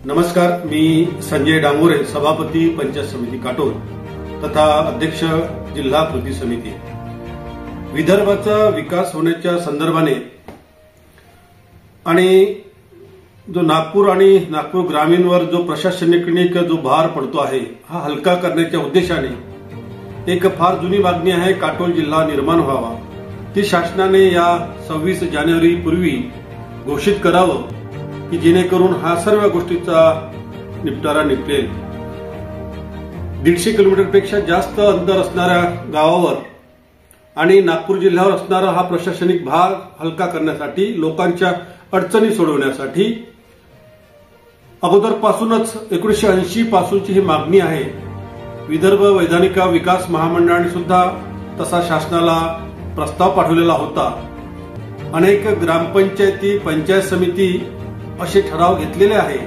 नमस्कार, मी संजय डांगोरे, सभापती पंचायत समिती काटोल तथा अध्यक्ष जिल्हा कृती समिती। विदर्भाचा विकास होण्याच्या संदर्भाने आणि जो नागपूर आणि नागपूर ग्रामीणवर जो प्रशासनिक जो भार पडतो आहे हा हलका करण्याच्या उद्देशाने एक फार जुनी मागणी आहे, काटोल जिल्हा निर्माण व्हावा। ती शासनाने या 26 जानेवारी पूर्वी घोषित करावं की जेणेकरून हा सर्व गोष्टीचा निपटारा निपटेल। 150 किलोमीटरपेक्षा जास्त अंतर असणाऱ्या गावावर आणि नागपूर जिल्ह्यावर असणारा हा प्रशासनिक भार हलका करण्यासाठी, लोकांच्या अडचणी सोडवण्यासाठी अगोदरपासूनच 1980 पासूनची ही मागणी आहे। विदर्भ वैधानिक विकास महामंडळाने सुद्धा तसा शासनाला प्रस्ताव पाठवलेला होता। अनेक ग्रामपंचायती, पंचायत समिती असे ठराव घेतलेले आहे।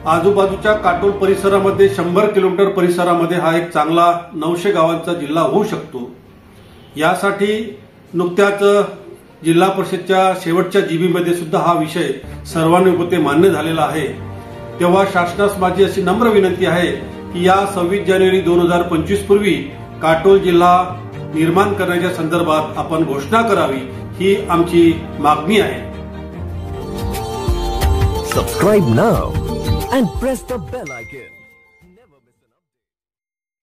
आजूबाजूच्या काटोल परिसरामध्ये 100 किलोमीटर परिसरामध्ये हा एक चांगला 900 गावांचा जिल्हा होऊ शकतो। यासाठी नुकत्याच जिल्हा परिषदच्या शेवटच्या जीबीमध्ये सुद्धा हा विषय सर्वानुमते मान्य झालेला आहे। तेव्हा शासनास माझी अशी नम्र विनंती आहे की या 26 जानेवारी 2025 पूर्वी काटोल जिल्हा निर्माण करण्याच्या संदर्भात आपण घोषणा करावी, ही आमची मागणी आहे। Subscribe now and press the bell icon.